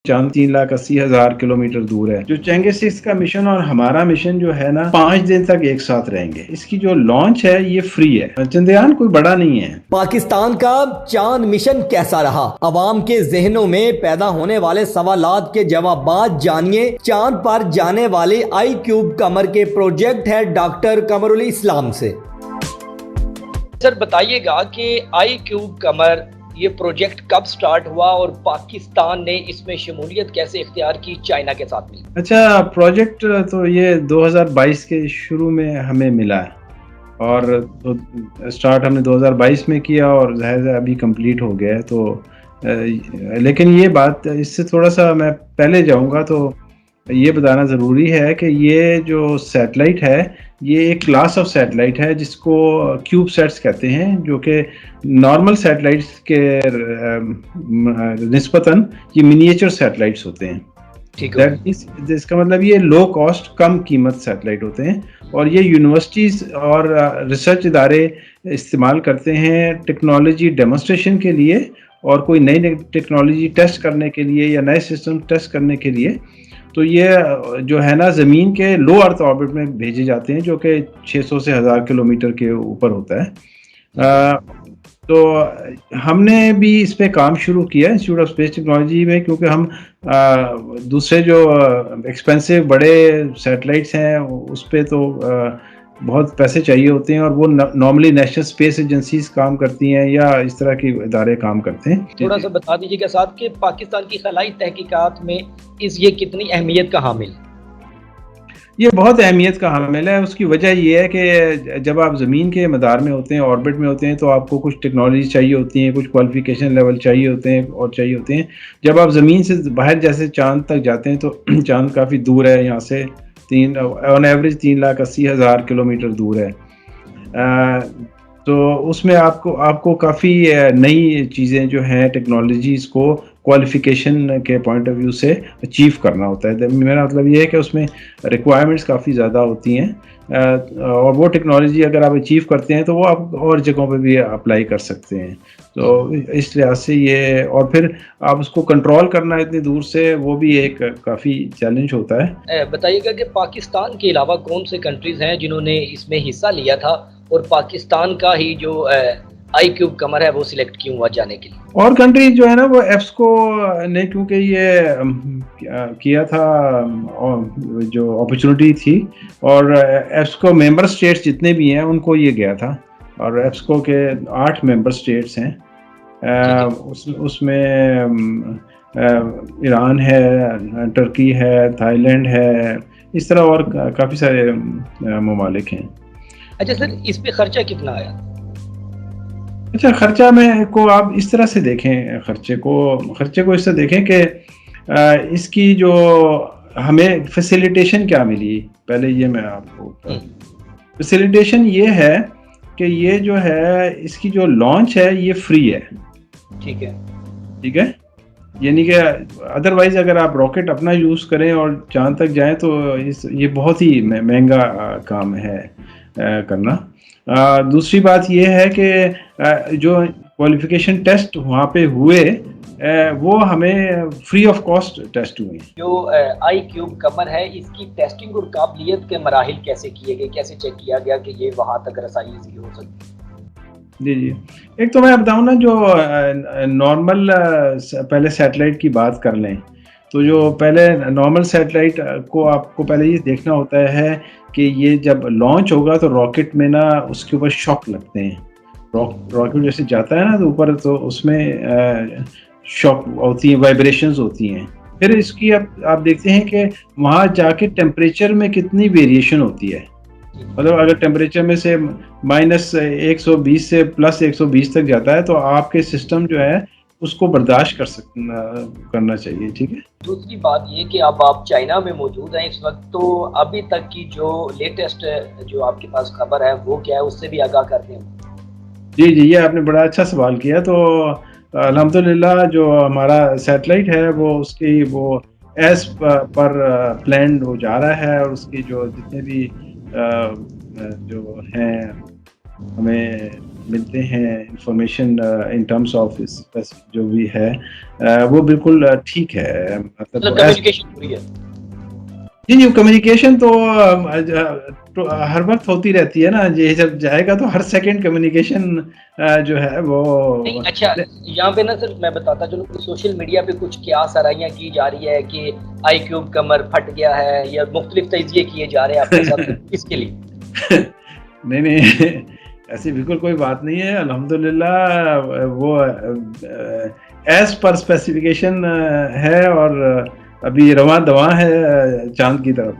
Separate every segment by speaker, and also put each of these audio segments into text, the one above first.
Speaker 1: चांद 3,80,000 किलोमीटर दूर है। जो चंगे 6 का मिशन और हमारा मिशन जो है ना 5 दिन तक एक साथ रहेंगे। इसकी जो लॉन्च है ये फ्री है। चंद्रयान कोई बड़ा नहीं है।
Speaker 2: पाकिस्तान का चांद मिशन कैसा रहा? अवाम के जहनों में पैदा होने वाले सवालात के जवाबात जानिए चांद पर जाने वाले आई क्यूब कमर के प्रोजेक्ट है डॉक्टर कमरुल इस्लाम से।
Speaker 3: सर बताइएगा कि आई क्यूब कमर ये प्रोजेक्ट कब स्टार्ट हुआ और पाकिस्तान ने इसमें शमूलियत कैसे इख्तियार की चाइना के साथ में?
Speaker 1: अच्छा, प्रोजेक्ट तो ये 2022 के शुरू में हमें मिला है और तो स्टार्ट हमने 2022 में किया और ज़ाहिर है अभी कंप्लीट हो गया है। तो लेकिन ये बात इससे थोड़ा सा मैं पहले जाऊंगा तो ये बताना ज़रूरी है कि ये जो सैटेलाइट है ये एक क्लास ऑफ सैटेलाइट है जिसको क्यूब सेट्स कहते हैं, जो कि नॉर्मल सैटेलाइट्स के निस्बतन ये मिनिएचर सैटेलाइट्स होते हैं।
Speaker 3: ठीक है।
Speaker 1: इसका मतलब ये लो कॉस्ट कम कीमत सैटेलाइट होते हैं और ये यूनिवर्सिटीज़ और रिसर्च इदारे इस्तेमाल करते हैं टेक्नोलॉजी डेमोन्स्ट्रेशन के लिए और कोई नई टेक्नोलॉजी टेस्ट करने के लिए या नए सिस्टम टेस्ट करने के लिए। तो ये जो है ना ज़मीन के लो अर्थ ऑर्बिट में भेजे जाते हैं जो कि 600 से 1000 किलोमीटर के ऊपर होता है। तो हमने भी इस पे काम शुरू किया इंस्टीट्यूट ऑफ स्पेस टेक्नोलॉजी में, क्योंकि हम दूसरे जो एक्सपेंसिव बड़े सैटेलाइट्स हैं उस पे तो बहुत पैसे चाहिए होते हैं और वो नॉर्मली नेशनल स्पेस एजेंसीज काम करती हैं या इस तरह के इदारे काम करते हैं।
Speaker 3: थोड़ा सा बता दीजिएगा साथ कि पाकिस्तान की खलाई तहकीकात में ये कितनी अहमियत का हामिल?
Speaker 1: ये बहुत अहमियत का हामिल है। उसकी वजह ये है कि जब आप ज़मीन के मदार में होते हैं, ऑर्बिट में होते हैं, तो आपको कुछ टेक्नोलॉजी चाहिए होती हैं, कुछ क्वालिफिकेशन लेवल चाहिए होते हैं और चाहिए होते हैं। जब आप ज़मीन से बाहर जैसे चांद तक जाते हैं तो चांद काफ़ी दूर है यहाँ से, ऑन एवरेज 3,80,000 किलोमीटर दूर है। तो उसमें आपको काफ़ी नई चीज़ें जो हैं टेक्नोलॉजीज़ को क्वालिफ़िकेशन के पॉइंट ऑफ व्यू से अचीव करना होता है। मेरा मतलब ये है कि उसमें रिक्वायरमेंट्स काफ़ी ज़्यादा होती हैं और वो टेक्नोलॉजी अगर आप अचीव करते हैं तो वो आप और जगहों पे भी अप्लाई कर सकते हैं। तो इस लिहाज से ये, और फिर आप उसको कंट्रोल करना इतनी दूर से, वो भी एक काफ़ी चैलेंज होता है।
Speaker 3: बताइएगा कि पाकिस्तान के अलावा कौन से कंट्रीज़ हैं जिन्होंने इसमें हिस्सा लिया था और पाकिस्तान का ही जो आई क्यूब कमर है वो सिलेक्ट क्यों हुआ जाने के लिए?
Speaker 1: और कंट्री जो है ना वो एप्सको ने, क्योंकि ये किया था जो अपॉर्चुनिटी थी, और एप्सको मेंबर स्टेट्स जितने भी हैं उनको ये गया था, और एप्सको के 8 मेंबर स्टेट्स हैं। उसमें ईरान है, टर्की है, थाईलैंड है, इस तरह और काफ़ी सारे ममालिक हैं।
Speaker 3: अच्छा सर, इस पे खर्चा कितना आया?
Speaker 1: अच्छा, खर्चा में को आप इस तरह से देखें, खर्चे को इस तरह देखें कि इसकी जो हमें फैसिलिटेशन क्या मिली। पहले ये मैं आपको फैसिलिटेशन ये है कि ये जो है इसकी जो लॉन्च है ये फ्री है।
Speaker 3: ठीक है,
Speaker 1: यानी कि अदरवाइज अगर आप रॉकेट अपना यूज़ करें और चांद तक जाएं तो ये बहुत ही महंगा काम है करना। दूसरी बात ये है कि जो क्वालिफिकेशन टेस्ट वहाँ पे हुए वो हमें फ्री ऑफ कॉस्ट टेस्ट हुए। जो
Speaker 3: आई क्यूब कमर है इसकी टेस्टिंग और काबिलियत के मराहिल कैसे किए गए, कैसे चेक किया गया कि ये वहाँ तक रसाई इसकी हो सकती है?
Speaker 1: जी, एक तो मैं बताऊँ ना, जो नॉर्मल पहले सैटेलाइट की बात कर लें तो जो पहले नॉर्मल सैटेलाइट को आपको पहले ये देखना होता है कि ये जब लॉन्च होगा तो रॉकेट में ना उसके ऊपर शॉक लगते हैं। रॉकेट जैसे जाता है ना तो ऊपर, तो उसमें शॉक होती है, वाइब्रेशंस होती हैं। फिर इसकी आप देखते हैं कि वहाँ जाके टेम्परेचर में कितनी वेरिएशन होती है। मतलब अगर टेम्परेचर में से -120 से +120 तक जाता है तो आपके सिस्टम जो है उसको बर्दाश्त करना चाहिए। ठीक है।
Speaker 3: दूसरी बात ये कि अब आप चाइना में मौजूद हैं इस वक्त, तो अभी तक की जो लेटेस्ट जो आपके पास खबर है वो क्या है, उससे भी आगाह करते हैं।
Speaker 1: जी, ये आपने बड़ा अच्छा सवाल किया। तो अल्हम्दुलिल्लाह जो हमारा सैटेलाइट है वो एज पर प्लान हो जा रहा है, और उसकी जो जितने भी जो हैं हमें मिलते हैं इंफॉर्मेशन इन टर्म्स ऑफ इस जो भी है वो बिल्कुल ठीक है, मतलब
Speaker 3: कम्युनिकेशन पूरी है।
Speaker 1: जी जी, कम्युनिकेशन तो हर वक्त होती रहती है ना, ये जब जाएगा तो हर सेकंड कम्युनिकेशन जो है वो
Speaker 3: नहीं। अच्छा, यहाँ पे ना सर मैं बताता चलूँ, सोशल मीडिया पे कुछ क्या सराहियाँ की जा रही है कि आई क्यूब कमर फट गया है या मुख्तलिफ तजिए किए जा रहे हैं आपके साथ, इसके लिए?
Speaker 1: नहीं नहीं, ऐसी बिल्कुल कोई बात नहीं है, अल्हम्दुलिल्लाह वो एज पर स्पेसिफिकेशन है और अभी रवां दवा है चांद की तरफ।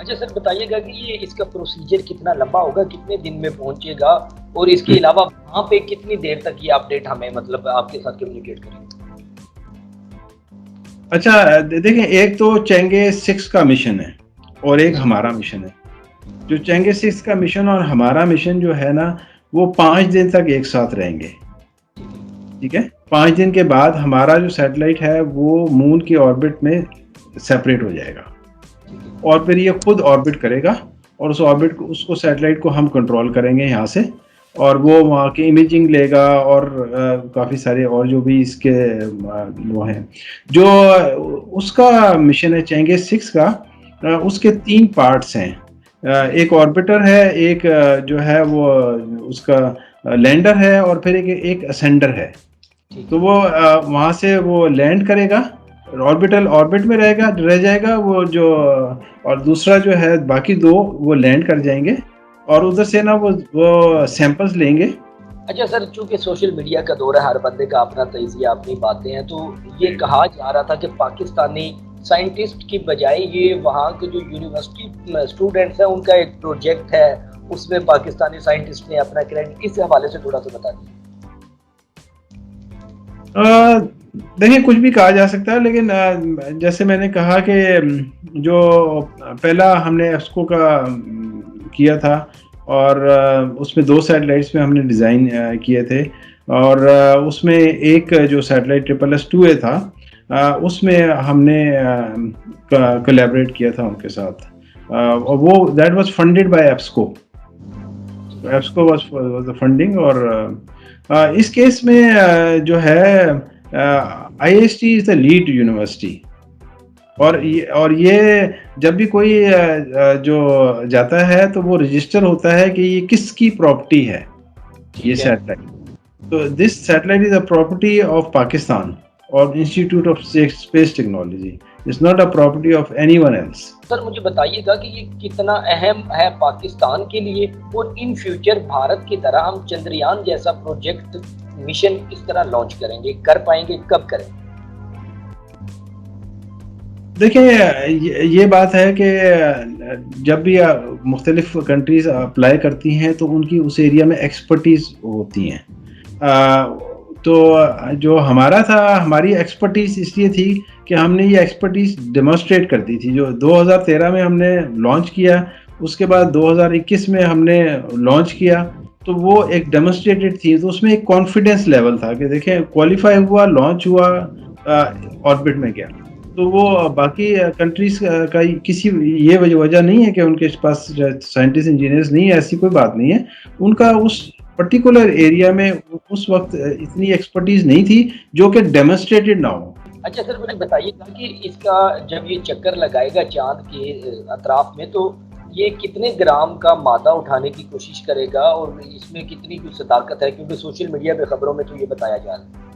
Speaker 3: अच्छा सर, बताइएगा कि ये इसका प्रोसीजर कितना लंबा होगा, कितने दिन में पहुंचेगा, और इसके अलावा वहाँ पे कितनी देर तक ये अपडेट हमें मतलब आपके साथ कम्युनिकेट करेंगे?
Speaker 1: अच्छा देखें, एक तो चेंगे 6 का मिशन है और एक हमारा मिशन है। जो चेंगे 6 का मिशन और हमारा मिशन जो है ना, वो 5 दिन तक एक साथ रहेंगे, ठीक है। 5 दिन के बाद हमारा जो सैटेलाइट है वो मून के ऑर्बिट में सेपरेट हो जाएगा और फिर ये खुद ऑर्बिट करेगा और उस ऑर्बिट को, उसको सैटेलाइट को हम कंट्रोल करेंगे यहाँ से, और वो वहाँ की इमेजिंग लेगा और काफ़ी सारे और जो भी इसके वो हैं। जो उसका मिशन है चेंगे 6 का, उसके 3 पार्ट्स हैं। एक ऑर्बिटर है, एक जो है वो उसका लैंडर है और फिर एक असेंडर है। तो वो वहाँ से वो लैंड करेगा, ऑर्बिट में रह जाएगा वो जो, और दूसरा जो है बाकी 2 वो लैंड कर जाएंगे और उधर से ना वो सैंपल्स लेंगे।
Speaker 3: अच्छा सर, चूंकि सोशल मीडिया का दौर है, हर बंदे का अपना तजिया, अपनी बातें हैं, तो ये कहा जा रहा था कि पाकिस्तानी साइंटिस्ट की बजाय ये वहाँ के जो यूनिवर्सिटी स्टूडेंट्स हैं उनका एक प्रोजेक्ट है, उसमें पाकिस्तानी साइंटिस्ट ने अपना क्रेडिट, इस हवाले से थोड़ा सा बता दीजिए।
Speaker 1: देखिए, कुछ भी कहा जा सकता है, लेकिन जैसे मैंने कहा कि जो पहला हमने एप्सको का किया था और उसमें 2 सैटेलाइट्स में हमने डिज़ाइन किए थे और उसमें एक जो सैटेलाइट SSS-2A था, उसमें हमने कोलैबोरेट किया था उनके साथ, और वो that was funded by APSCO was the funding. और इस केस में जो है IIST is the lead university, और ये जब भी कोई जो जाता है तो वो रजिस्टर होता है कि ये किसकी प्रॉपर्टी है ये सैटेलाइट। तो this satellite is a property of Pakistan और institute of space technology, it's not a property of anyone else.
Speaker 3: Sir मुझे बताइएगा कि ये कितना अहम है पाकिस्तान के लिए, और इन फ्यूचर भारत की तरह हम चंद्रयान जैसा प्रोजेक्ट मिशन किस तरह लॉन्च करेंगे, कर पाएंगे, कब करेंगे?
Speaker 1: देखिए, ये बात है कि जब भी मुख्तलिफ कंट्रीज अप्लाई करती हैं तो उनकी उस एरिया में एक्सपर्टीज होती हैं। तो जो हमारा था, हमारी एक्सपर्टीज इसलिए थी कि हमने ये एक्सपर्टीज डेमोन्स्ट्रेट कर दी थी। जो 2013 में हमने लॉन्च किया, उसके बाद 2021 में हमने लॉन्च किया, तो वो एक डेमोन्स्ट्रेटेड थी, तो उसमें एक कॉन्फिडेंस लेवल था कि देखें क्वालिफाई हुआ, लॉन्च हुआ, ऑर्बिट में गया। तो वो बाकी कंट्रीज का किसी ये वजह नहीं है कि उनके पास साइंटिस्ट इंजीनियर्स नहीं है, ऐसी कोई बात नहीं है। उनका उस पर्टिकुलर एरिया में उस वक्त इतनी एक्सपर्टीज नहीं थी जो कि डेमोन्स्ट्रेटेड ना हो।
Speaker 3: अच्छा सर, मुझे बताइएगा कि इसका जब ये चक्कर लगाएगा चांद के अतराफ में, तो ये कितने ग्राम का मादा उठाने की कोशिश करेगा और इसमें कितनी कुछ सदाकत है, क्योंकि सोशल मीडिया पे खबरों में तो ये बताया जा रहा है।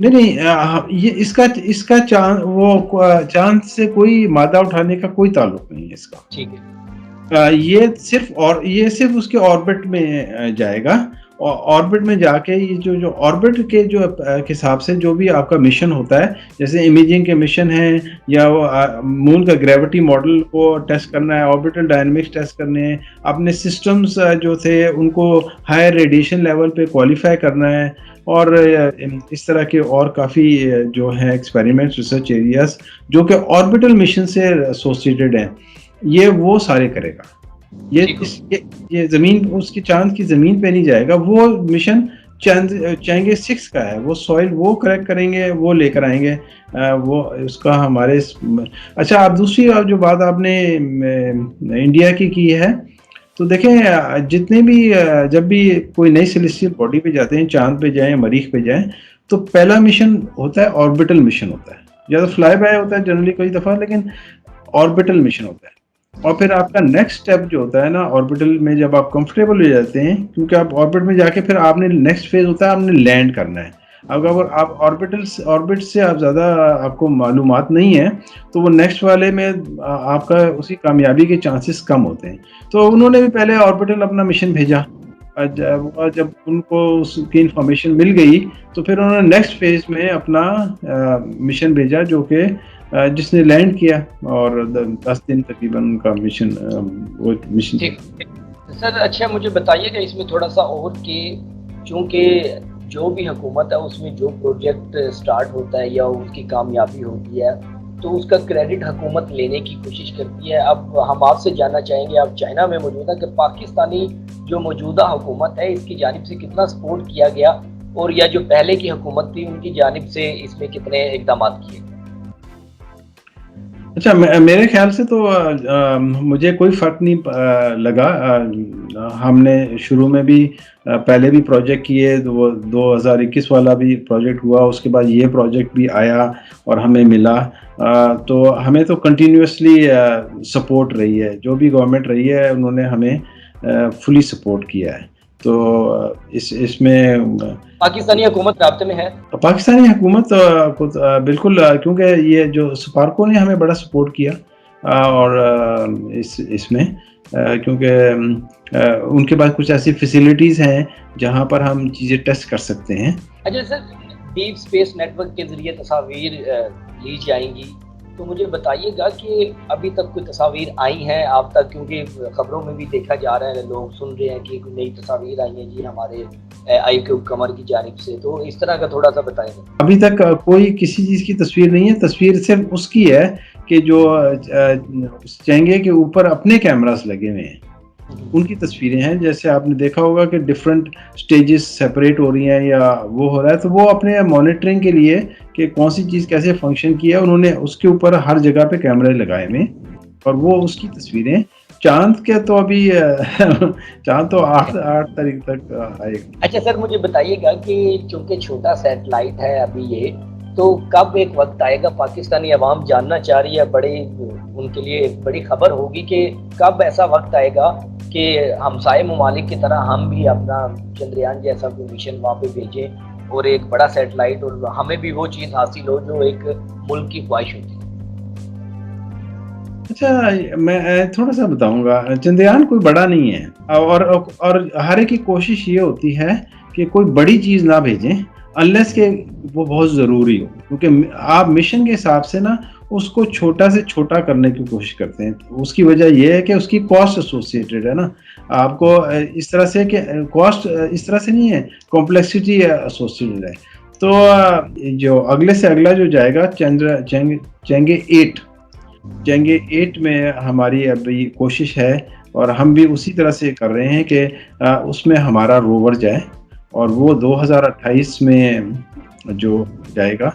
Speaker 1: नहीं, ये इसका चांद से कोई मादा उठाने का कोई ताल्लुक नहीं है इसका।
Speaker 3: ठीक है।
Speaker 1: ये सिर्फ उसके ऑर्बिट में जाएगा, और ऑर्बिट में जाके ये जो ऑर्बिट के जो हिसाब से जो भी आपका मिशन होता है, जैसे इमेजिंग के मिशन है या वो मून का ग्रेविटी मॉडल को टेस्ट करना है, ऑर्बिटल डायनेमिक्स टेस्ट करने हैं, अपने सिस्टम्स जो थे उनको हायर रेडिएशन लेवल पे क्वालिफाई करना है, और इस तरह के और काफ़ी जो है एक्सपेरिमेंट्स, रिसर्च एरियाज जो कि ऑर्बिटल मिशन से एसोसिएटेड हैं, ये वो सारे करेगा। ये जमीन, उसकी चांद की जमीन पे नहीं जाएगा। वो मिशन चेंगे 6 का है, वो सॉइल वो करेक्ट करेंगे, वो लेकर आएंगे, वो उसका अच्छा, आप दूसरी जो बात आपने इंडिया की है, तो देखें जितने भी जब भी कोई नई सेलेस्टियल बॉडी पे जाते हैं, चाँद पे जाएँ, मरीख पे जाएँ, तो पहला मिशन होता है ऑर्बिटल मिशन होता है। या तो फ्लाई बाय होता है जनरली कई दफ़ा, लेकिन ऑर्बिटल मिशन होता है। और फिर आपका नेक्स्ट स्टेप जो होता है ना ऑर्बिटल में, जब आप कंफर्टेबल हो जाते हैं, क्योंकि आप ऑर्बिट में जाके फिर आपने नेक्स्ट फेज़ होता है, आपने लैंड करना है। अगर आप ऑर्बिट से आप ज़्यादा आपको मालूमात नहीं है, तो वो नेक्स्ट वाले में आपका उसी कामयाबी के चांसेस कम होते हैं। तो उन्होंने भी पहले ऑर्बिटल अपना मिशन भेजा। जब उनको उसकी इन्फॉर्मेशन मिल गई, तो फिर उन्होंने नेक्स्ट फेज़ में अपना मिशन भेजा, जो कि जिसने लैंड किया, और 10 दिन तकरीबन उनका मिशन वो मिशन।
Speaker 3: ठीक सर, अच्छा मुझे बताइएगा इसमें थोड़ा सा और कि चूँकि जो भी हुकूमत है उसमें जो प्रोजेक्ट स्टार्ट होता है या उसकी कामयाबी होती है, तो उसका क्रेडिट हुकूमत लेने की कोशिश करती है। अब हम आपसे जानना चाहेंगे, आप चाइना में मौजूद हैं, कि पाकिस्तानी जो मौजूदा हुकूमत है इसकी जानिब से कितना सपोर्ट किया गया, और या जो पहले की हुकूमत थी उनकी जानिब से इसमें कितने इक़दाम किए?
Speaker 1: अच्छा, मेरे ख्याल से तो मुझे कोई फ़र्क नहीं लगा। हमने शुरू में भी पहले भी प्रोजेक्ट किए, तो वो 2021 वाला भी प्रोजेक्ट हुआ, उसके बाद ये प्रोजेक्ट भी आया और हमें मिला। तो हमें तो कंटिन्यूअसली सपोर्ट रही है, जो भी गवर्नमेंट रही है उन्होंने हमें फुली सपोर्ट किया है। तो इसमें
Speaker 3: पाकिस्तानी हुकूमत राब्ते में है?
Speaker 1: पाकिस्तानी हुकूमत को बिल्कुल, क्योंकि ये जो स्पार्को ने हमें बड़ा सपोर्ट किया, और इसमें क्योंकि उनके पास कुछ ऐसी फैसिलिटीज़ हैं जहां पर हम चीज़ें टेस्ट कर सकते हैं।
Speaker 3: अच्छा सर, डीप स्पेस नेटवर्क के ज़रिए तस्वीर ली जाएंगी, तो मुझे बताइएगा कि अभी तक कोई तस्वीर आई हैं आप तक? क्योंकि खबरों में भी देखा जा रहा है, लोग सुन रहे हैं कि कोई नई तस्वीर आई है जी हमारे आईक्यूब कमर की जानिब से, तो इस तरह का थोड़ा सा बताएंगे।
Speaker 1: अभी तक कोई किसी चीज़ की तस्वीर नहीं है। तस्वीर सिर्फ उसकी है कि जो चेंगे के ऊपर अपने कैमरास लगे हुए हैं, उनकी तस्वीरें हैं। जैसे आपने देखा होगा कि डिफरेंट स्टेजेस सेपरेट हो रही हैं या वो हो रहा है, तो वो अपने मॉनिटरिंग के लिए कि कौन सी चीज़ कैसे फंक्शन किया, उन्होंने उसके ऊपर हर जगह पे कैमरे लगाए हुए, और वो उसकी तस्वीरें। चांद के तो अभी चांद तो 8 तारीख तक आएगा।
Speaker 3: अच्छा सर, मुझे बताइएगा कि चूंकि छोटा सैटेलाइट है अभी ये, तो कब एक वक्त आएगा, पाकिस्तानी अवाम जानना चाह रही है, उनके लिए एक बड़ी खबर होगी कि कब ऐसा वक्त आएगा कि हमसाये ममालिक की तरह हम भी अपना चंद्रयान जैसा कोई मिशन वहाँ पे भेजें, और एक बड़ा सैटेलाइट, और हमें भी वो चीज़ हासिल हो जो एक मुल्क की ख्वाहिश होती है।
Speaker 1: अच्छा, मैं थोड़ा सा बताऊंगा। चंद्रयान कोई बड़ा नहीं है, और हर एक की कोशिश ये होती है कि कोई बड़ी चीज़ ना भेजें अनलेस के वो बहुत ज़रूरी हो, क्योंकि आप मिशन के हिसाब से ना उसको छोटा से छोटा करने की कोशिश करते हैं। उसकी वजह ये है कि उसकी कॉस्ट एसोसिएटेड है ना, आपको इस तरह से कि कॉस्ट इस तरह से नहीं है, कॉम्प्लेक्सिटी एसोसिएटेड है। तो जो अगले से अगला जो जाएगा चेंगे 8 में हमारी अभी कोशिश है, और हम भी उसी तरह से कर रहे हैं कि उसमें हमारा रोवर जाए, और वो 2028 में जो जाएगा,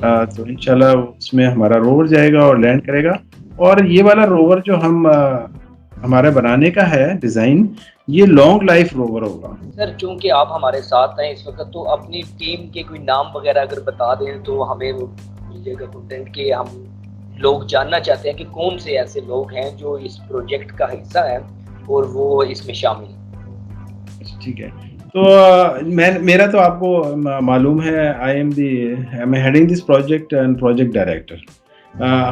Speaker 1: तो इंशाल्लाह उसमें हमारा रोवर जाएगा और लैंड करेगा। और ये वाला रोवर जो हमारे बनाने का है डिज़ाइन, ये लॉन्ग लाइफ रोवर होगा।
Speaker 3: सर, चूंकि आप हमारे साथ हैं इस वक्त, तो अपनी टीम के कोई नाम वगैरह अगर बता दें तो हमें वो मिलेगा कंटेंट के। हम लोग जानना चाहते हैं कि कौन से ऐसे लोग हैं जो इस प्रोजेक्ट का हिस्सा है और वो इसमें शामिल हैं।
Speaker 1: ठीक है, तो मेरा तो आपको मालूम है, I am heading this project and project director.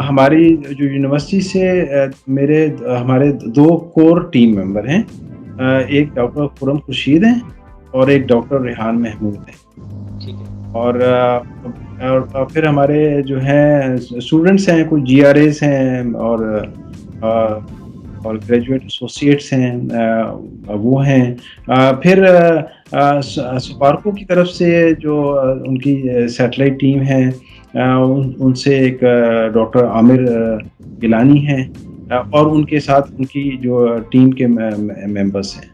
Speaker 1: हमारी जो यूनिवर्सिटी से हमारे 2 कोर टीम मेंबर हैं। एक डॉक्टर खुरम खुर्शीद हैं और एक डॉक्टर रेहान महमूद हैं।
Speaker 3: ठीक है।
Speaker 1: और फिर हमारे जो हैं स्टूडेंट्स हैं, कुछ GRAs हैं और ग्रेजुएट एसोसिएट्स हैं, वो हैं। फिर स्पार्को की तरफ से जो उनकी सैटेलाइट टीम है, उनसे एक डॉक्टर आमिर गिलानी हैं, और उनके साथ उनकी जो टीम के मेंबर्स हैं।